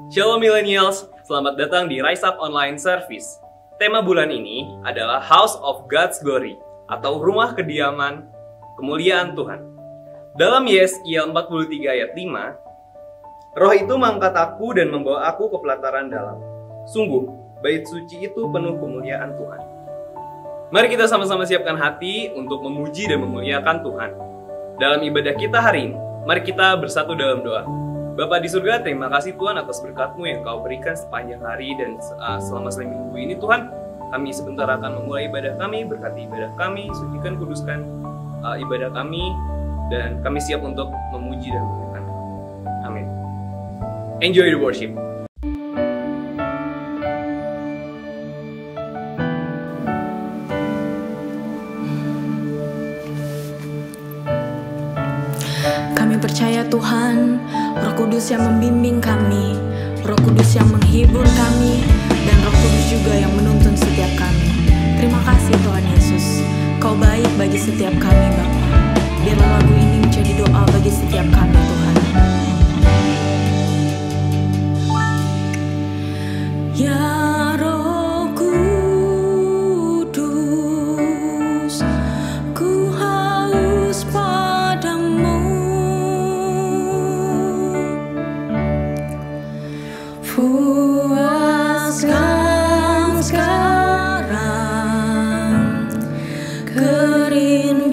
Shalom Millennials, selamat datang di Rise Up Online Service. Tema bulan ini adalah House of God's Glory atau Rumah Kediaman Kemuliaan Tuhan. Dalam Yeskiel 43 ayat 5, Roh itu mengangkat aku dan membawa aku ke pelataran dalam. Sungguh, bait suci itu penuh kemuliaan Tuhan. Mari kita sama-sama siapkan hati untuk memuji dan memuliakan Tuhan. Dalam ibadah kita hari ini, mari kita bersatu dalam doa. Bapa di surga, terima kasih Tuhan atas berkat-Mu yang Kau berikan sepanjang hari dan selama minggu ini Tuhan. Kami sebentar akan memulai ibadah kami, berkati ibadah kami, sucikan, kuduskan ibadah kami, dan kami siap untuk memuji dan memuliakan. Amin. Enjoy the worship. Kami percaya Tuhan, Roh Kudus yang membimbing kami, Roh Kudus yang menghibur kami, dan Roh Kudus juga yang menuntun setiap kami. Terima kasih Tuhan Yesus, Kau baik bagi setiap kami Bapa. Biarlah lagu ini menjadi doa bagi setiap kami Tuhan. Ya Roh Kudus, ku haus padamu. Puaskan sekarang kerinduanku.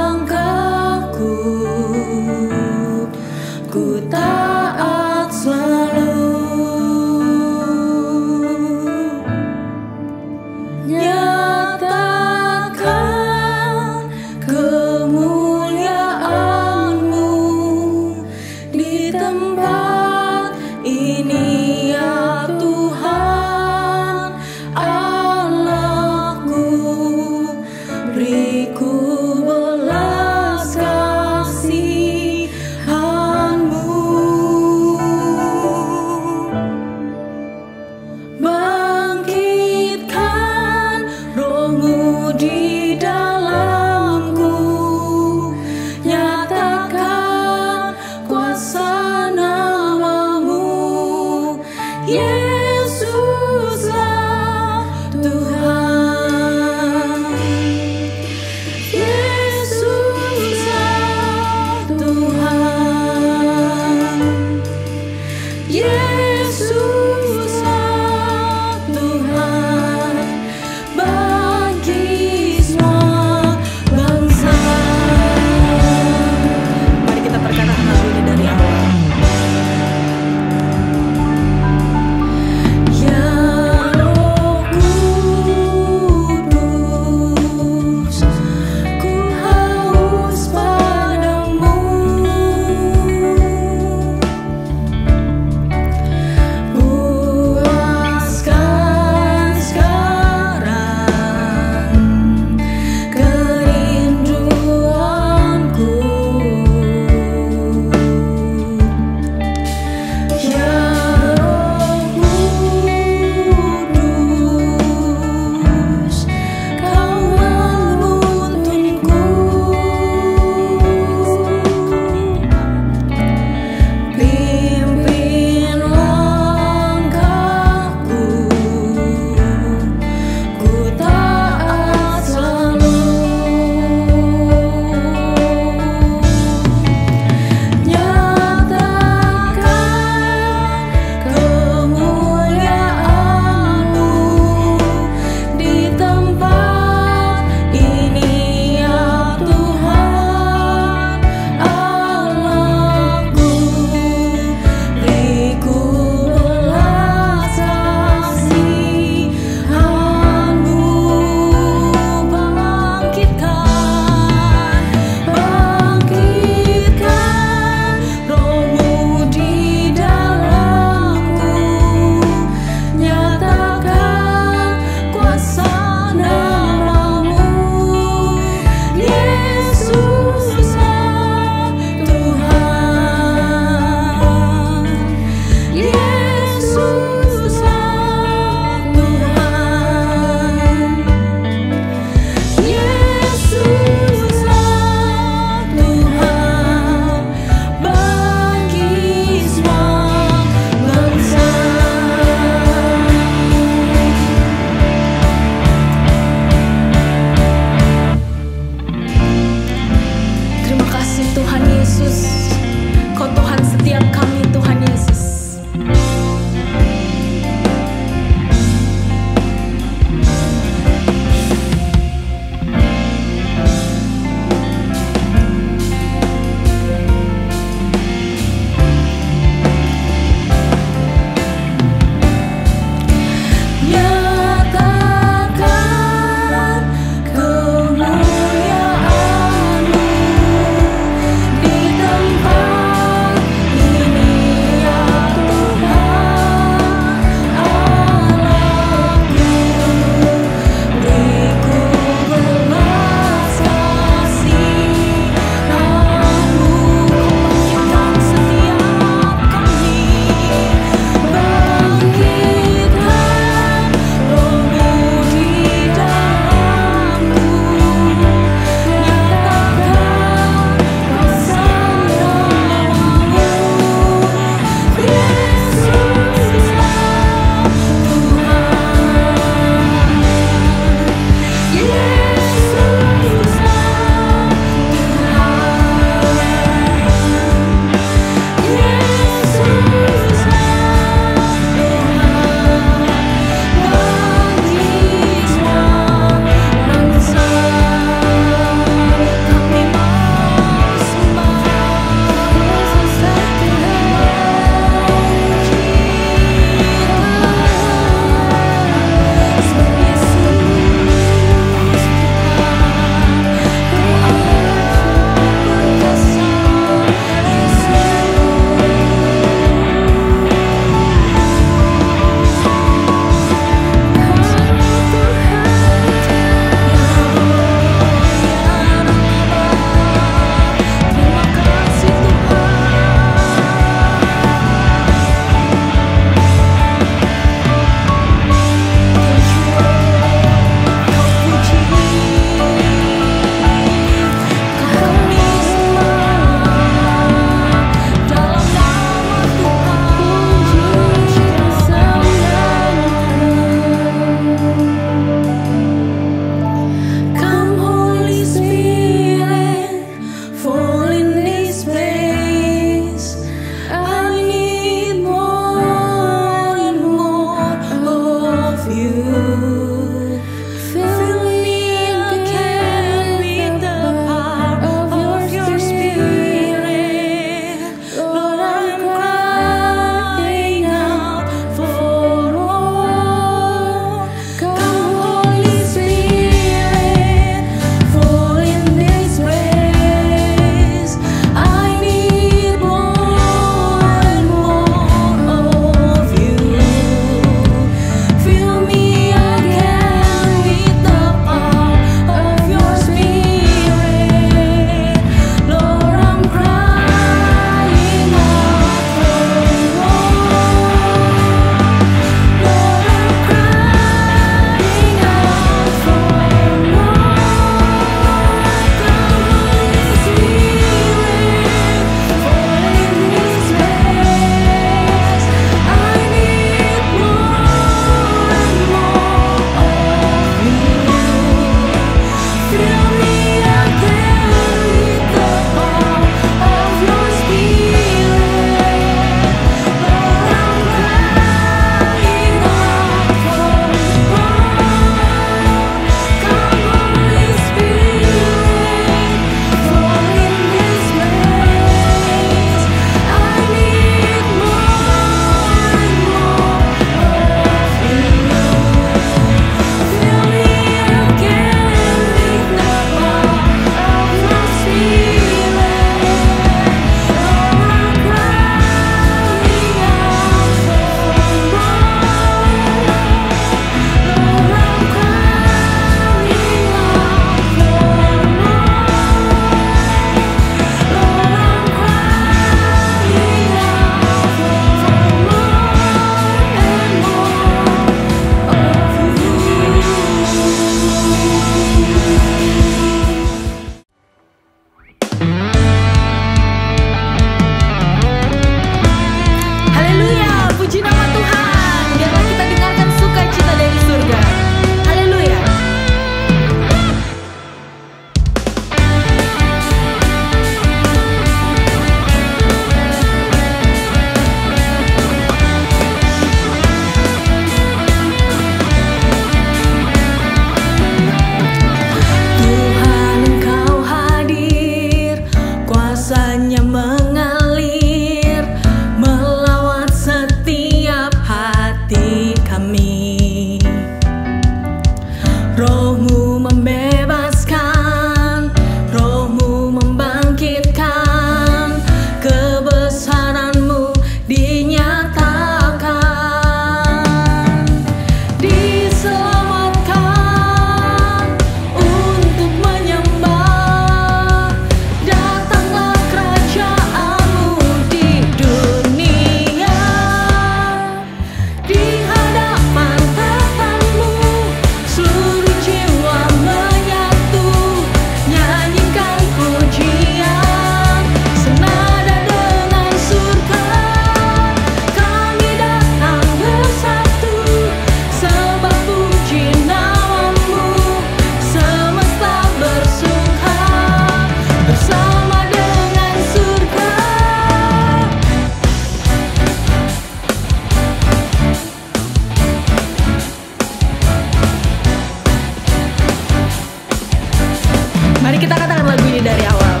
Mari kita katakan lagu ini dari awal.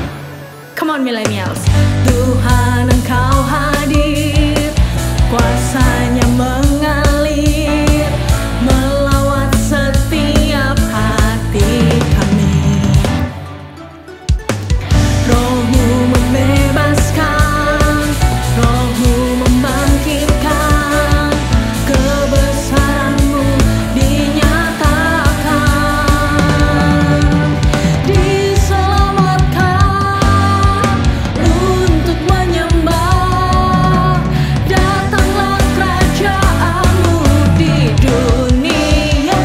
Come on millennials. Tuhan Engkau hadir, kuasanya mengalir, melawat setiap hati kami. Roh-Mu membebaskan, Roh-Mu membangkitkan, kebesaran-Mu dinyatakan, diselamatkan untuk menyembah. Datanglah kerajaan-Mu di dunia,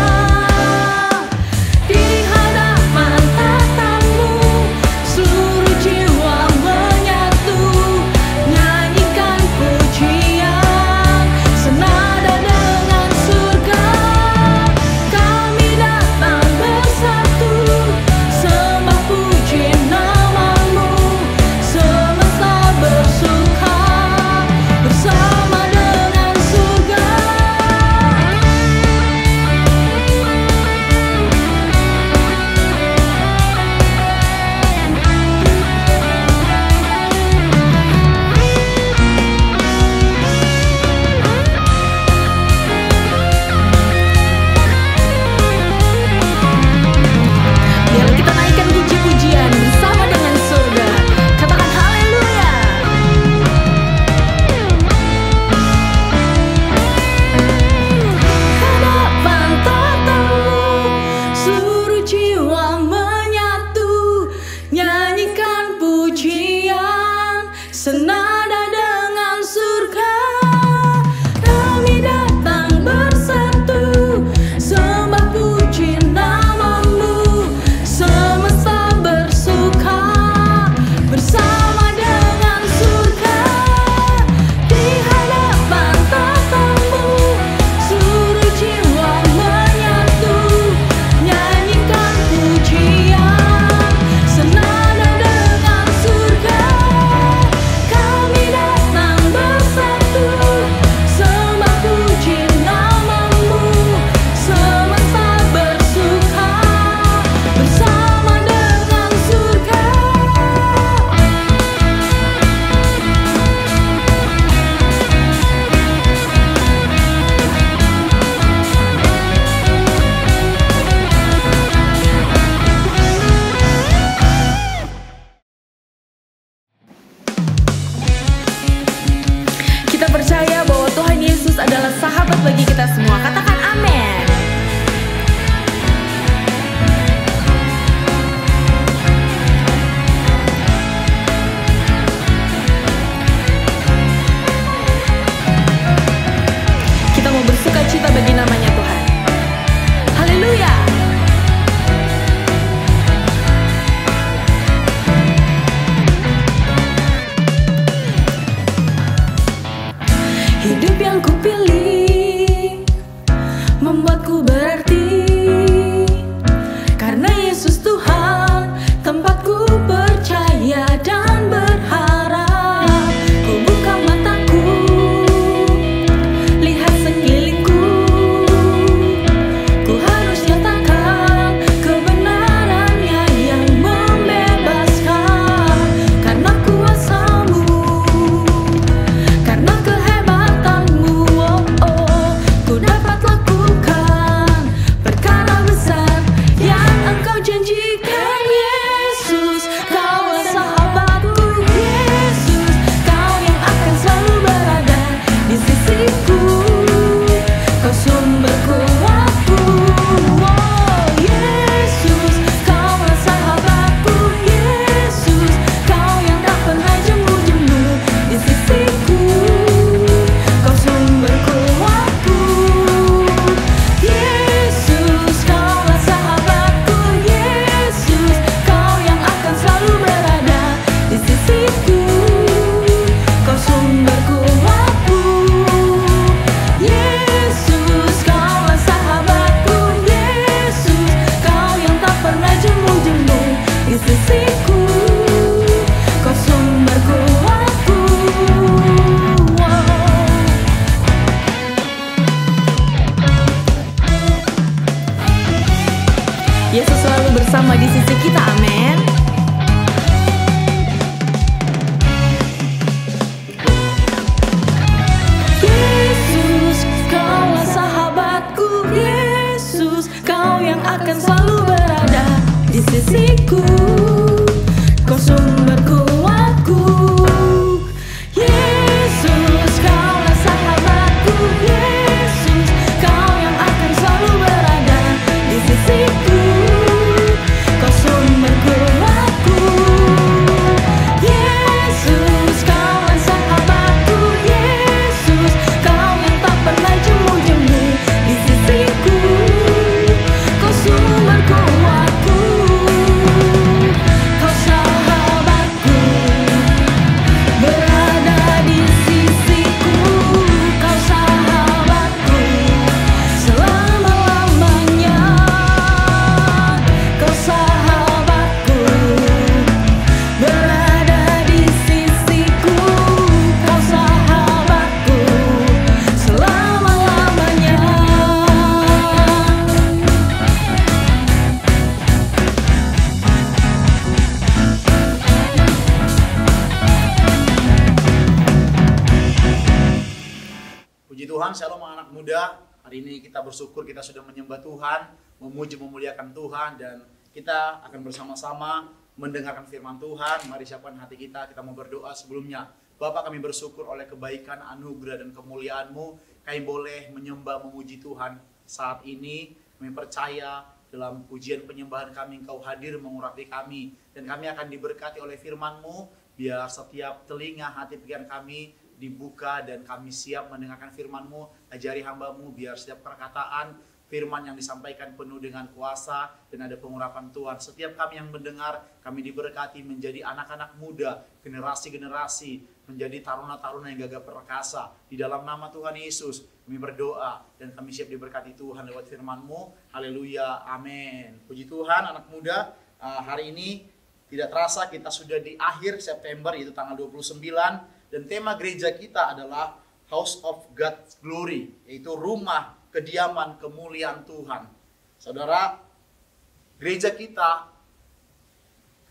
di hadapan tatamu seluruh jiwa menyatu, nyanyikan pujian senada dengan surga. Kami datang bersatu, sembah puji nama-Mu, semesta bersuka bersama dengan surga. Biarlah kita naikkan puji-pujian bersama dengan surga. Katakan haleluya. Hadapan tatamu seluruh jiwa menyatu, nyanyikan pujian senada dengan surga. Kami datang bersatu, sembah puji nama-Mu, semesta bersuka bersama dengan surga. Di hadapan tatamu seluruh jiwa menyatu, nyanyikan pujian senada dengan surga. Kami datang bersatu, sembah puji nama-Mu, semesta bersuka bersama dengan surga. Kita percaya bahwa Tuhan Yesus adalah sahabat bagi kita semua. Katakan amin. Kita mau bersuka cita bagi namanya Tuhan. Haleluya. Hidup yang kupilih membuatku berarti, karena Yesus Tuhan tempatku percaya dan berharap. Ku buka mataku, lihat sekelilingku, ku harus nyatakan kebenarannya yang membebaskan. Karena kuasa-Mu, karena kehebatanmu, ku dapat lakukan perkara besar yang Engkau janjikan. Yesus, Kau sahabatku. Yesus, Kau yang akan selalu berada di sisiku. Kau sumber kuatku. Oh, Yesus, Kau sahabatku. Yesus, Kau yang tak pernah jemu-jemu di sisiku. Kau sumber kuatku. Yesus, Kau sahabatku. Yesus, Kau yang akan selalu berada di sisiku. Kau sumber kuatku. Yesus, Kau sahabatku. Yesus, Kau yang tak pernah jemu-jemu di sisiku. Kau sumber kuatku. Yesus selalu bersama bersama di sisi kita, amin. Yesus, Kaulah sahabatku. Yesus, Kau yang akan selalu berada di sisiku. Kau sumber kuatku. Yesus, Kaulah sahabatku. Yesus, Kau yang akan selalu berada di sisiku. Kau sumber kuatku. Yesus, Kaulah sahabatku. Yesus, Kau yang tak pernah jemu-jemu di sisiku. Kau sumber kuatku. Kau sahabatku, berada di sisiku. Kau sahabatku, selama-lamanya. Kau sahabatku, berada di sisiku. Kau sahabatku, selama-lamanya. Puji Tuhan, shalom anak muda. Hari ini kita bersyukur kita sudah menyembah Tuhan, memuji memuliakan Tuhan, dan kita akan bersama-sama mendengarkan firman Tuhan. Mari siapkan hati kita mau berdoa sebelumnya. Bapa, kami bersyukur oleh kebaikan, anugerah, dan kemuliaan-Mu. Kami boleh menyembah memuji Tuhan saat ini. Kami percaya dalam pujian penyembahan kami Engkau hadir mengurapi kami, dan kami akan diberkati oleh firman-Mu. Biar setiap telinga, hati, pikiran kami dibuka dan kami siap mendengarkan firman-Mu. Ajari hamba-Mu biar setiap perkataan firman yang disampaikan penuh dengan kuasa dan ada pengurapan Tuhan. Setiap kami yang mendengar, kami diberkati menjadi anak-anak muda, generasi-generasi, menjadi taruna-taruna yang gagah perkasa. Di dalam nama Tuhan Yesus kami berdoa dan kami siap diberkati Tuhan lewat firman-Mu. Haleluya, amin. Puji Tuhan anak muda, hari ini tidak terasa kita sudah di akhir September, yaitu tanggal 29. Dan tema gereja kita adalah House of God's Glory, yaitu rumah kediaman kemuliaan Tuhan. Saudara, gereja kita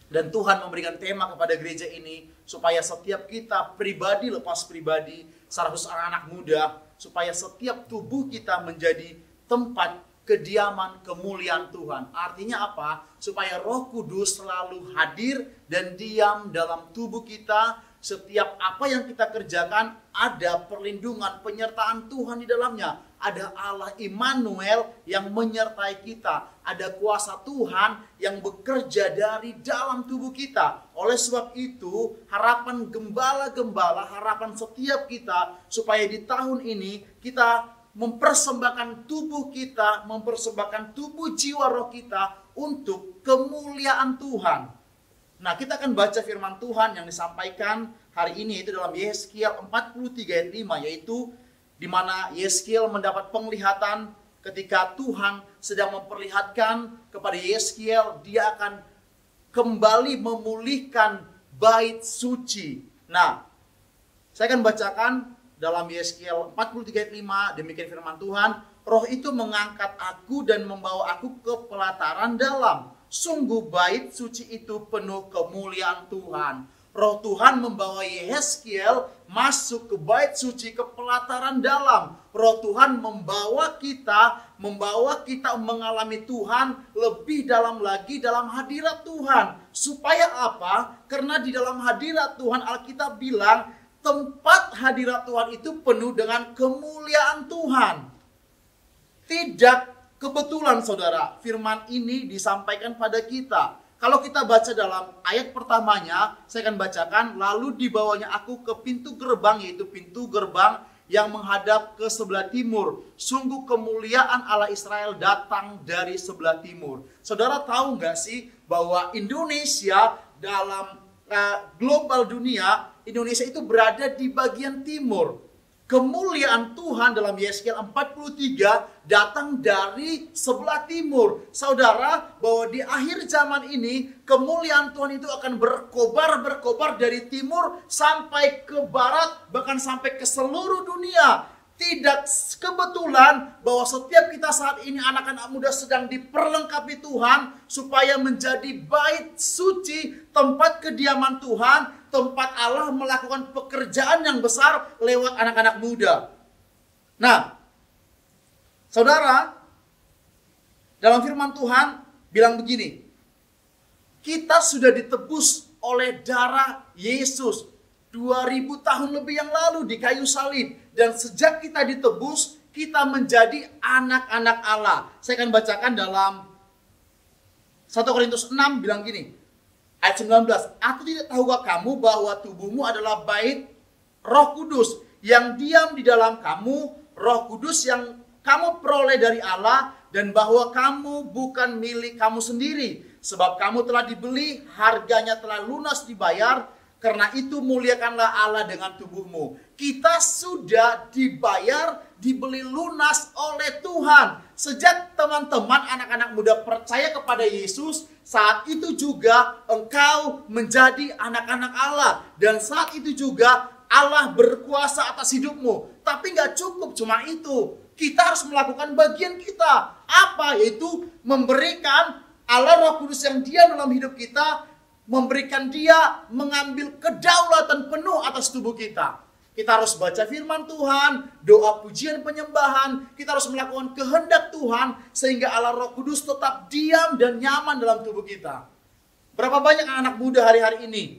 dan Tuhan memberikan tema kepada gereja ini supaya setiap kita pribadi lepas pribadi, secara khusus anak-anak muda, supaya setiap tubuh kita menjadi tempat kediaman kemuliaan Tuhan. Artinya apa? Supaya Roh Kudus selalu hadir dan diam dalam tubuh kita. Setiap apa yang kita kerjakan ada perlindungan, penyertaan Tuhan di dalamnya. Ada Allah Immanuel yang menyertai kita. Ada kuasa Tuhan yang bekerja dari dalam tubuh kita. Oleh sebab itu, harapan gembala-gembala, harapan setiap kita supaya di tahun ini kita mempersembahkan tubuh kita, mempersembahkan tubuh jiwa roh kita untuk kemuliaan Tuhan. Nah, kita akan baca firman Tuhan yang disampaikan hari ini, yaitu dalam Yeskiel 43 ayat 5, yaitu di mana Yeskiel mendapat penglihatan ketika Tuhan sedang memperlihatkan kepada Yeskiel dia akan kembali memulihkan bait suci. Nah, saya akan bacakan dalam Yeskiel 43 ayat 5, demikian firman Tuhan, Roh itu mengangkat aku dan membawa aku ke pelataran dalam. Sungguh bait suci itu penuh kemuliaan Tuhan. Roh Tuhan membawa Yeskiel masuk ke bait suci, ke pelataran dalam. Roh Tuhan membawa kita mengalami Tuhan lebih dalam lagi dalam hadirat Tuhan. Supaya apa? Karena di dalam hadirat Tuhan Alkitab bilang tempat hadirat Tuhan itu penuh dengan kemuliaan Tuhan. Tidak kebetulan saudara, firman ini disampaikan pada kita. Kalau kita baca dalam ayat pertamanya, saya akan bacakan, lalu dibawanya aku ke pintu gerbang, yaitu pintu gerbang yang menghadap ke sebelah timur. Sungguh kemuliaan Allah Israel datang dari sebelah timur. Saudara tahu nggak sih bahwa Indonesia dalam global dunia, Indonesia itu berada di bagian timur. Kemuliaan Tuhan dalam Yeskiel 43 datang dari sebelah timur. Saudara, bahwa di akhir zaman ini kemuliaan Tuhan itu akan berkobar dari timur sampai ke barat, bahkan sampai ke seluruh dunia. tidak kebetulan bahwa setiap kita saat ini anak-anak muda sedang diperlengkapi Tuhan supaya menjadi bait suci, tempat kediaman Tuhan, tempat Allah melakukan pekerjaan yang besar lewat anak-anak muda. Nah, saudara, dalam firman Tuhan bilang begini, kita sudah ditebus oleh darah Yesus 2000 tahun lebih yang lalu di kayu salib. Dan sejak kita ditebus, kita menjadi anak-anak Allah. Saya akan bacakan dalam 1 Korintus 6 bilang gini, ayat 19. Aku tidak tahukah kamu bahwa tubuhmu adalah bait Roh Kudus yang diam di dalam kamu, Roh Kudus yang kamu peroleh dari Allah, dan bahwa kamu bukan milik kamu sendiri, sebab kamu telah dibeli, harganya telah lunas dibayar. Karena itu muliakanlah Allah dengan tubuhmu. Kita sudah dibayar, dibeli lunas oleh Tuhan. Sejak teman-teman anak-anak muda percaya kepada Yesus, saat itu juga engkau menjadi anak-anak Allah. Dan saat itu juga Allah berkuasa atas hidupmu. Tapi gak cukup cuma itu. Kita harus melakukan bagian kita. Apa? Yaitu memberikan Allah Roh Kudus yang diam dalam hidup kita, memberikan dia mengambil kedaulatan penuh atas tubuh kita. Kita harus baca firman Tuhan, doa pujian penyembahan, kita harus melakukan kehendak Tuhan sehingga Allah Roh Kudus tetap diam dan nyaman dalam tubuh kita. Berapa banyak anak muda hari-hari ini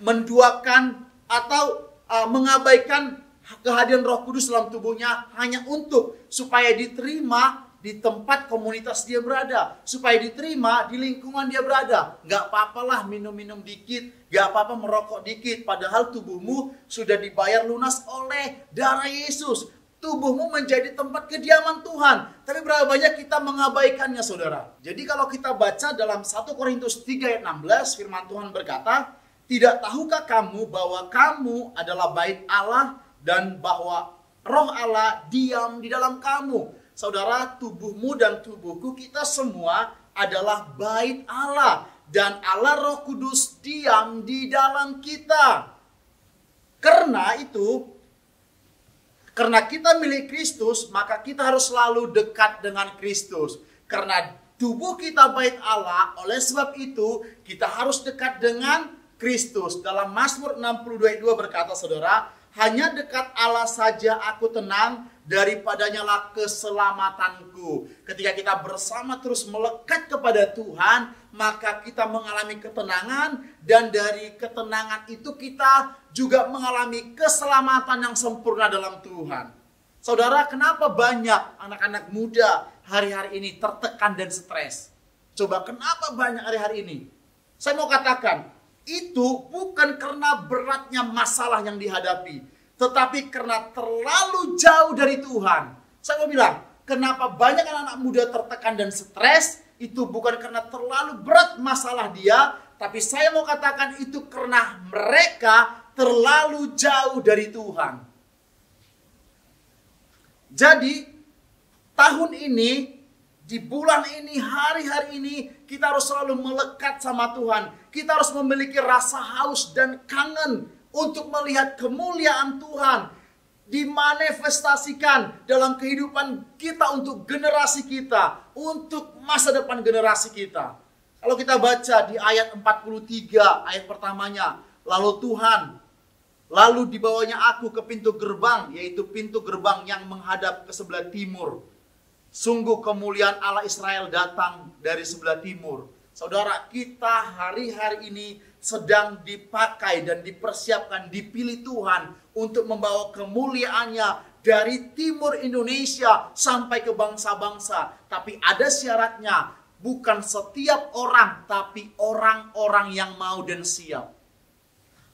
menduakan atau mengabaikan kehadiran Roh Kudus dalam tubuhnya hanya untuk supaya diterima di tempat komunitas dia berada, supaya diterima di lingkungan dia berada. Gak apa-apalah minum-minum dikit, gak apa-apa merokok dikit, padahal tubuhmu sudah dibayar lunas oleh darah Yesus. Tubuhmu menjadi tempat kediaman Tuhan. Tapi berapa banyak kita mengabaikannya, saudara? Jadi kalau kita baca dalam 1 Korintus 3 ayat 16, firman Tuhan berkata, tidak tahukah kamu bahwa kamu adalah bait Allah dan bahwa Roh Allah diam di dalam kamu? Saudara, tubuhmu dan tubuhku, kita semua adalah bait Allah. Dan Allah Roh Kudus diam di dalam kita. Karena itu, karena kita milik Kristus, maka kita harus selalu dekat dengan Kristus. Karena tubuh kita bait Allah, oleh sebab itu kita harus dekat dengan Kristus. Dalam Mazmur 62 ayat 2 berkata, saudara, hanya dekat Allah saja aku tenang, daripadanya lah keselamatanku. Ketika kita bersama terus melekat kepada Tuhan, maka kita mengalami ketenangan, dan dari ketenangan itu kita juga mengalami keselamatan yang sempurna dalam Tuhan. Saudara, kenapa banyak anak-anak muda hari-hari ini tertekan dan stres? Coba, kenapa banyak hari-hari ini? Saya mau katakan, itu bukan karena beratnya masalah yang dihadapi, tetapi karena terlalu jauh dari Tuhan. Saya mau bilang, kenapa banyak anak-anak muda tertekan dan stres, itu bukan karena terlalu berat masalah dia, tapi saya mau katakan itu karena mereka terlalu jauh dari Tuhan. Jadi, tahun ini, di bulan ini, hari-hari ini, kita harus selalu melekat sama Tuhan. Kita harus memiliki rasa haus dan kangen untuk melihat kemuliaan Tuhan dimanifestasikan dalam kehidupan kita untuk generasi kita, untuk masa depan generasi kita. Kalau kita baca di ayat 43, ayat pertamanya, lalu dibawanya aku ke pintu gerbang, yaitu pintu gerbang yang menghadap ke sebelah timur. Sungguh kemuliaan Allah Israel datang dari sebelah timur. Saudara, kita hari-hari ini sedang dipakai dan dipersiapkan, dipilih Tuhan untuk membawa kemuliaannya dari timur Indonesia sampai ke bangsa-bangsa. Tapi ada syaratnya, bukan setiap orang, tapi orang-orang yang mau dan siap.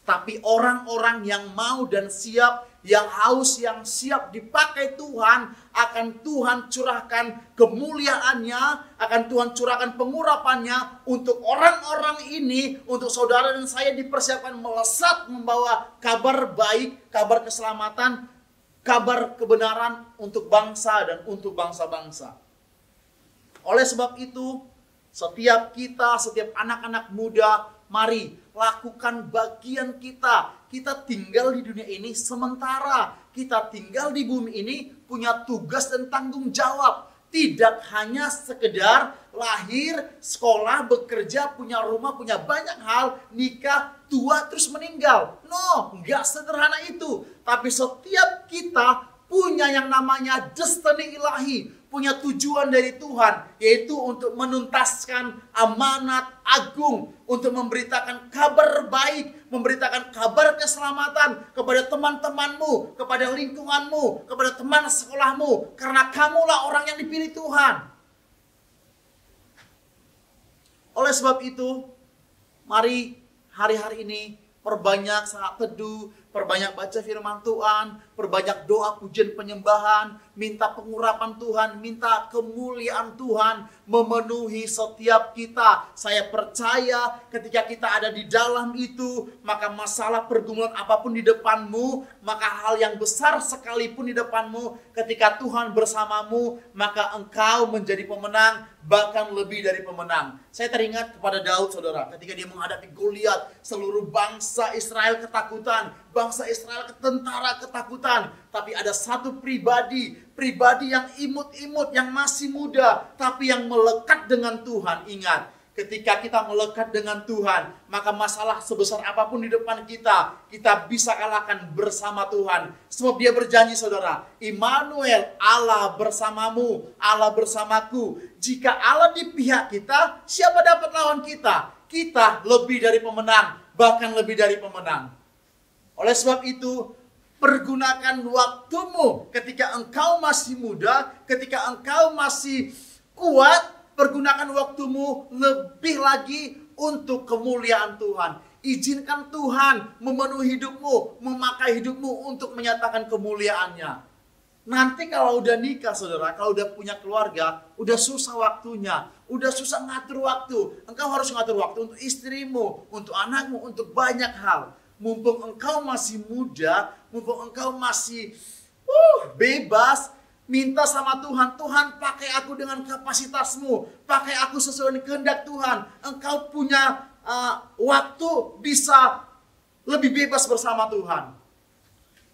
Tapi orang-orang yang mau dan siap, yang haus, yang siap dipakai Tuhan, akan Tuhan curahkan kemuliaannya, akan Tuhan curahkan pengurapannya untuk orang-orang ini, untuk saudara dan saya dipersiapkan melesat membawa kabar baik, kabar keselamatan, kabar kebenaran untuk bangsa dan untuk bangsa-bangsa. Oleh sebab itu, setiap kita, setiap anak-anak muda, mari lakukan bagian kita. Kita tinggal di dunia ini sementara. kita tinggal di bumi ini punya tugas dan tanggung jawab. Tidak hanya sekedar lahir, sekolah, bekerja, punya rumah, punya banyak hal, nikah, tua, terus meninggal. No, nggak sederhana itu. Tapi setiap kita punya yang namanya destiny ilahi, punya tujuan dari Tuhan, yaitu untuk menuntaskan amanat agung, untuk memberitakan kabar baik, memberitakan kabar keselamatan kepada teman-temanmu, kepada lingkunganmu, kepada teman sekolahmu, karena kamulah orang yang dipilih Tuhan. Oleh sebab itu, mari hari-hari ini perbanyak saat teduh, perbanyak baca firman Tuhan, perbanyak doa pujian penyembahan, minta pengurapan Tuhan, minta kemuliaan Tuhan memenuhi setiap kita. Saya percaya ketika kita ada di dalam itu, maka masalah pergumulan apapun di depanmu, maka hal yang besar sekalipun di depanmu, ketika Tuhan bersamamu, maka engkau menjadi pemenang, bahkan lebih dari pemenang. Saya teringat kepada Daud, saudara, ketika dia menghadapi Goliat, seluruh bangsa Israel ketakutan, bangsa Israel tentara ketakutan. Tapi ada satu pribadi yang imut-imut, yang masih muda, tapi yang melekat dengan Tuhan. Ingat, ketika kita melekat dengan Tuhan, maka masalah sebesar apapun di depan kita bisa kalahkan bersama Tuhan. Sebab dia berjanji, saudara, Immanuel, Allah bersamamu, Allah bersamaku. Jika Allah di pihak kita, siapa dapat lawan kita? Kita lebih dari pemenang, bahkan lebih dari pemenang. Oleh sebab itu, pergunakan waktumu ketika engkau masih muda, ketika engkau masih kuat, pergunakan waktumu lebih lagi untuk kemuliaan Tuhan. Izinkan Tuhan memenuhi hidupmu, memakai hidupmu untuk menyatakan kemuliaannya. Nanti kalau udah nikah, saudara, kalau udah punya keluarga, udah susah waktunya, udah susah ngatur waktu. Engkau harus ngatur waktu untuk istrimu, untuk anakmu, untuk banyak hal. Mumpung engkau masih muda, mumpung engkau masih bebas, minta sama Tuhan, Tuhan pakai aku dengan kapasitasmu, pakai aku sesuai dengan kehendak Tuhan. Engkau punya waktu bisa lebih bebas bersama Tuhan.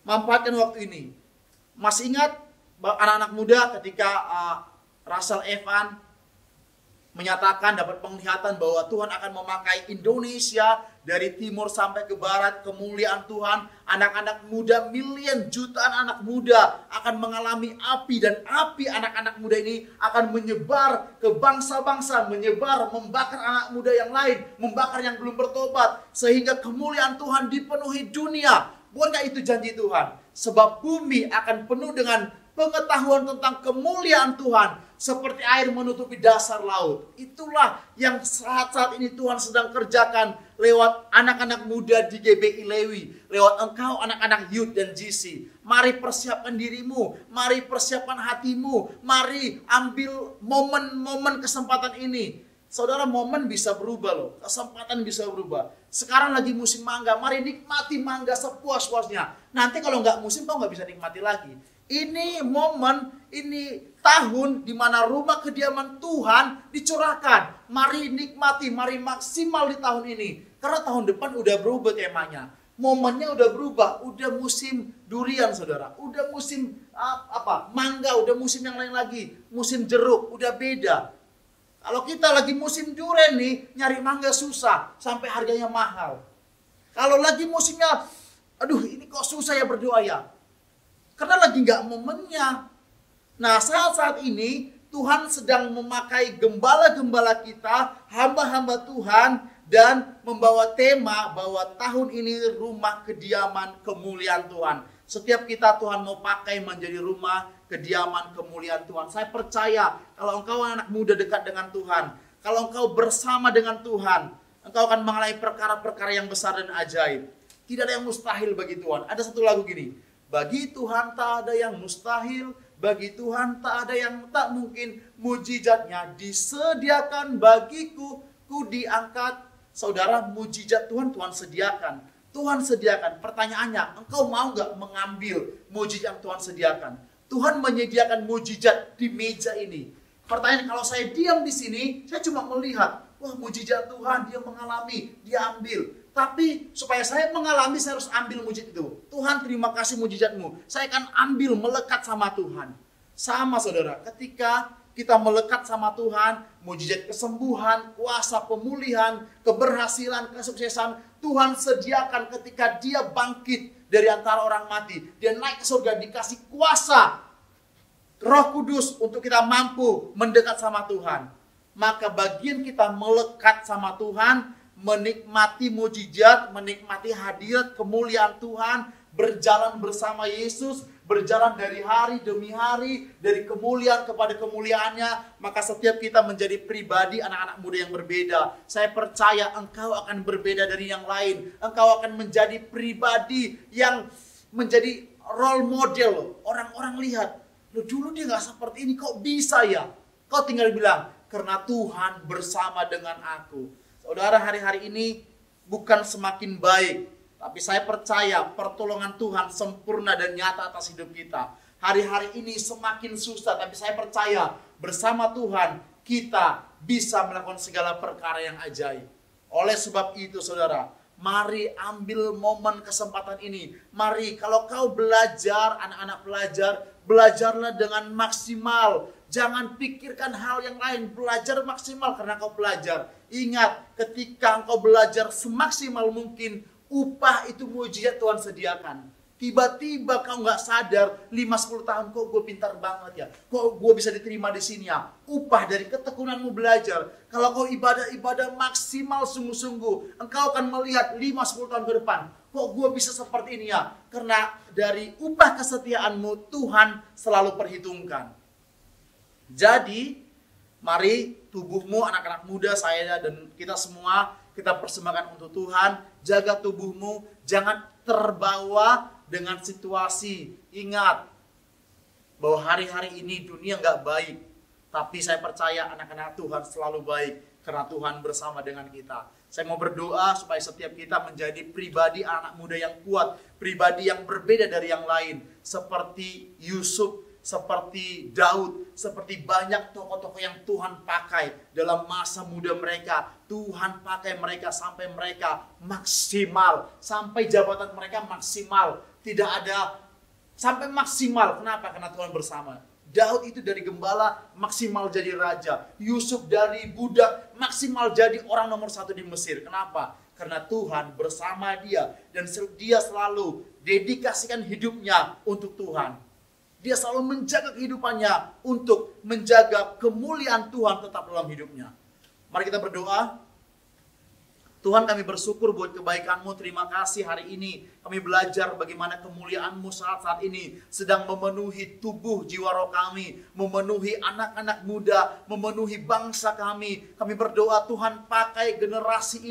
Manfaatkan waktu ini. Masih ingat anak-anak muda ketika Russell Evan menyatakan dapat penglihatan bahwa Tuhan akan memakai Indonesia dari timur sampai ke barat, kemuliaan Tuhan. Anak-anak muda, miliar jutaan anak muda akan mengalami api, dan api anak-anak muda ini akan menyebar ke bangsa-bangsa, menyebar, membakar anak muda yang lain, membakar yang belum bertobat, sehingga kemuliaan Tuhan dipenuhi dunia. Bukankah itu janji Tuhan? Sebab bumi akan penuh dengan pengetahuan tentang kemuliaan Tuhan, seperti air menutupi dasar laut. Itulah yang saat-saat ini Tuhan sedang kerjakan lewat anak-anak muda di GBI Lewi, lewat engkau anak-anak youth dan GC. Mari persiapkan dirimu, mari persiapkan hatimu, mari ambil momen-momen kesempatan ini. Saudara, momen bisa berubah loh, kesempatan bisa berubah. Sekarang lagi musim mangga, mari nikmati mangga sepuas-puasnya. Nanti kalau nggak musim, kau nggak bisa nikmati lagi. Ini momen, ini tahun di mana rumah kediaman Tuhan dicurahkan. Mari nikmati, mari maksimal di tahun ini. Karena tahun depan udah berubah temanya. Momennya udah berubah, udah musim durian, saudara. Udah musim mangga, udah musim yang lain lagi. Musim jeruk, udah beda. Kalau kita lagi musim durian nih, nyari mangga susah, sampai harganya mahal. Kalau lagi musimnya, aduh ini kok susah ya berdoa ya. Karena lagi nggak momennya. Nah, saat-saat ini Tuhan sedang memakai gembala-gembala kita, hamba-hamba Tuhan, dan membawa tema bahwa tahun ini rumah kediaman kemuliaan Tuhan. Setiap kita Tuhan mau pakai menjadi rumah kediaman kemuliaan Tuhan. Saya percaya kalau engkau anak muda dekat dengan Tuhan, kalau engkau bersama dengan Tuhan, engkau akan mengalami perkara-perkara yang besar dan ajaib. Tidak ada yang mustahil bagi Tuhan. Ada satu lagu gini, bagi Tuhan tak ada yang mustahil, bagi Tuhan tak ada yang tak mungkin, mujizatnya disediakan bagiku, ku diangkat. Saudara, mujizat Tuhan, Tuhan sediakan. Tuhan sediakan. Pertanyaannya, engkau mau gak mengambil mujizat yang Tuhan sediakan? Tuhan menyediakan mujizat di meja ini. Pertanyaan, kalau saya diam di sini, saya cuma melihat, wah mujizat Tuhan, dia mengalami, dia ambil. Tapi supaya saya mengalami, saya harus ambil mujizat itu. Tuhan, terima kasih mujizatmu. Saya akan ambil, melekat sama Tuhan. Sama saudara, ketika kita melekat sama Tuhan, mujizat kesembuhan, kuasa pemulihan, keberhasilan, kesuksesan, Tuhan sediakan ketika dia bangkit dari antara orang mati. Dia naik ke surga, dikasih kuasa Roh Kudus untuk kita mampu mendekat sama Tuhan. Maka bagian kita melekat sama Tuhan, menikmati mujizat, menikmati hadirat kemuliaan Tuhan, berjalan bersama Yesus, berjalan dari hari demi hari, dari kemuliaan kepada kemuliaannya, maka setiap kita menjadi pribadi anak-anak muda yang berbeda. Saya percaya engkau akan berbeda dari yang lain. Engkau akan menjadi pribadi yang menjadi role model. Orang-orang lihat, loh dulu dia gak seperti ini, kok bisa ya? Kau tinggal bilang, karena Tuhan bersama dengan aku. Saudara, hari-hari ini bukan semakin baik, tapi saya percaya pertolongan Tuhan sempurna dan nyata atas hidup kita. Hari-hari ini semakin susah, tapi saya percaya bersama Tuhan kita bisa melakukan segala perkara yang ajaib. Oleh sebab itu saudara, mari ambil momen kesempatan ini. Mari, kalau kau belajar, anak-anak pelajar, belajarlah dengan maksimal. Jangan pikirkan hal yang lain, belajar maksimal karena kau belajar. Ingat, ketika engkau belajar semaksimal mungkin, upah itu mujizat Tuhan sediakan. Tiba-tiba kau nggak sadar, 5-10 tahun kok gue pintar banget ya, kok gue bisa diterima di sini ya. Upah dari ketekunanmu belajar. Kalau kau ibadah maksimal sungguh-sungguh, engkau akan melihat 5-10 tahun ke depan, kok gue bisa seperti ini ya. Karena dari upah kesetiaanmu Tuhan selalu perhitungkan. Jadi, mari tubuhmu, anak-anak muda, saya dan kita semua, kita persembahkan untuk Tuhan. Jaga tubuhmu, jangan terbawa dengan situasi. Ingat, bahwa hari-hari ini dunia nggak baik. Tapi saya percaya anak-anak Tuhan selalu baik, karena Tuhan bersama dengan kita. Saya mau berdoa supaya setiap kita menjadi pribadi anak muda yang kuat. Pribadi yang berbeda dari yang lain. Seperti Yusuf, seperti Daud, seperti banyak tokoh-tokoh yang Tuhan pakai dalam masa muda mereka. Tuhan pakai mereka sampai mereka maksimal, sampai jabatan mereka maksimal. Tidak ada sampai maksimal. Kenapa? Karena Tuhan bersama. Daud itu dari gembala maksimal jadi raja. Yusuf dari budak maksimal jadi orang nomor 1 di Mesir. Kenapa? Karena Tuhan bersama dia. Dan dia selalu dedikasikan hidupnya untuk Tuhan. Dia selalu menjaga kehidupannya untuk menjaga kemuliaan Tuhan tetap dalam hidupnya. Mari kita berdoa. Tuhan, kami bersyukur buat kebaikan-Mu. Terima kasih hari ini kami belajar bagaimana kemuliaan-Mu saat-saat ini sedang memenuhi tubuh jiwa roh kami, memenuhi anak-anak muda, memenuhi bangsa kami. Kami berdoa Tuhan, pakai generasi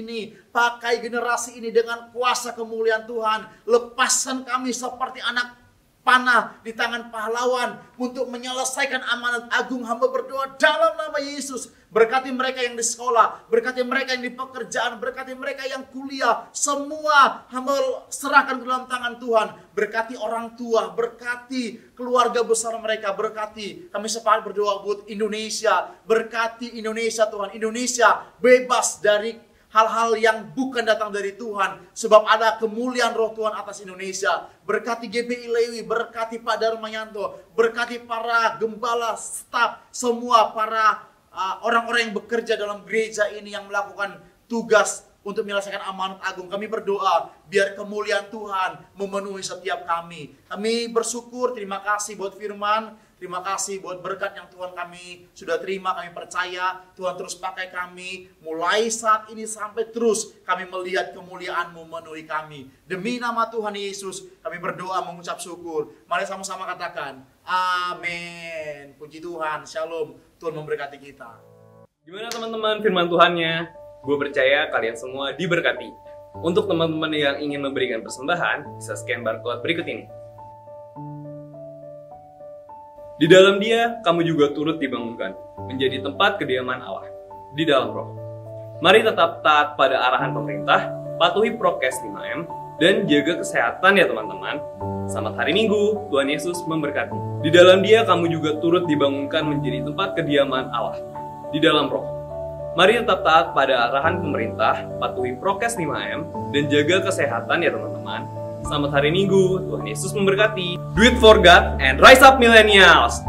ini dengan kuasa kemuliaan Tuhan. Lepaskan kami seperti anak panah di tangan pahlawan untuk menyelesaikan amanat agung. Hamba berdoa dalam nama Yesus. Berkati mereka yang di sekolah, berkati mereka yang di pekerjaan, berkati mereka yang kuliah. Semua hamba serahkan ke dalam tangan Tuhan. Berkati orang tua, berkati keluarga besar mereka, berkati. Kami sepakat berdoa buat Indonesia. Berkati Indonesia Tuhan. Indonesia bebas dari hal-hal yang bukan datang dari Tuhan. Sebab ada kemuliaan roh Tuhan atas Indonesia. Berkati GBI Lewi, berkati Pak Darmayanto, berkati para gembala, staf, semua para orang-orang yang bekerja dalam gereja ini yang melakukan tugas untuk menyelesaikan amanat agung. Kami berdoa biar kemuliaan Tuhan memenuhi setiap kami. Kami bersyukur, terima kasih buat firman. Terima kasih buat berkat yang Tuhan kami sudah terima, kami percaya Tuhan terus pakai kami. Mulai saat ini sampai terus kami melihat kemuliaan-Mu memenuhi kami. Demi nama Tuhan Yesus kami berdoa mengucap syukur. Mari sama-sama katakan, amin. Puji Tuhan, shalom. Tuhan memberkati kita. Gimana teman-teman firman Tuhannya? Gue percaya kalian semua diberkati. Untuk teman-teman yang ingin memberikan persembahan, bisa scan barcode berikut ini. Di dalam Dia, kamu juga turut dibangunkan, menjadi tempat kediaman Allah, di dalam roh. Mari tetap taat pada arahan pemerintah, patuhi prokes 5M, dan jaga kesehatan ya teman-teman. Selamat hari Minggu, Tuhan Yesus memberkati. Di dalam Dia, kamu juga turut dibangunkan menjadi tempat kediaman Allah, di dalam roh. Mari tetap taat pada arahan pemerintah, patuhi prokes 5M, dan jaga kesehatan ya teman-teman. Selamat hari Minggu, Tuhan Yesus memberkati. Do it for God and rise up millennials!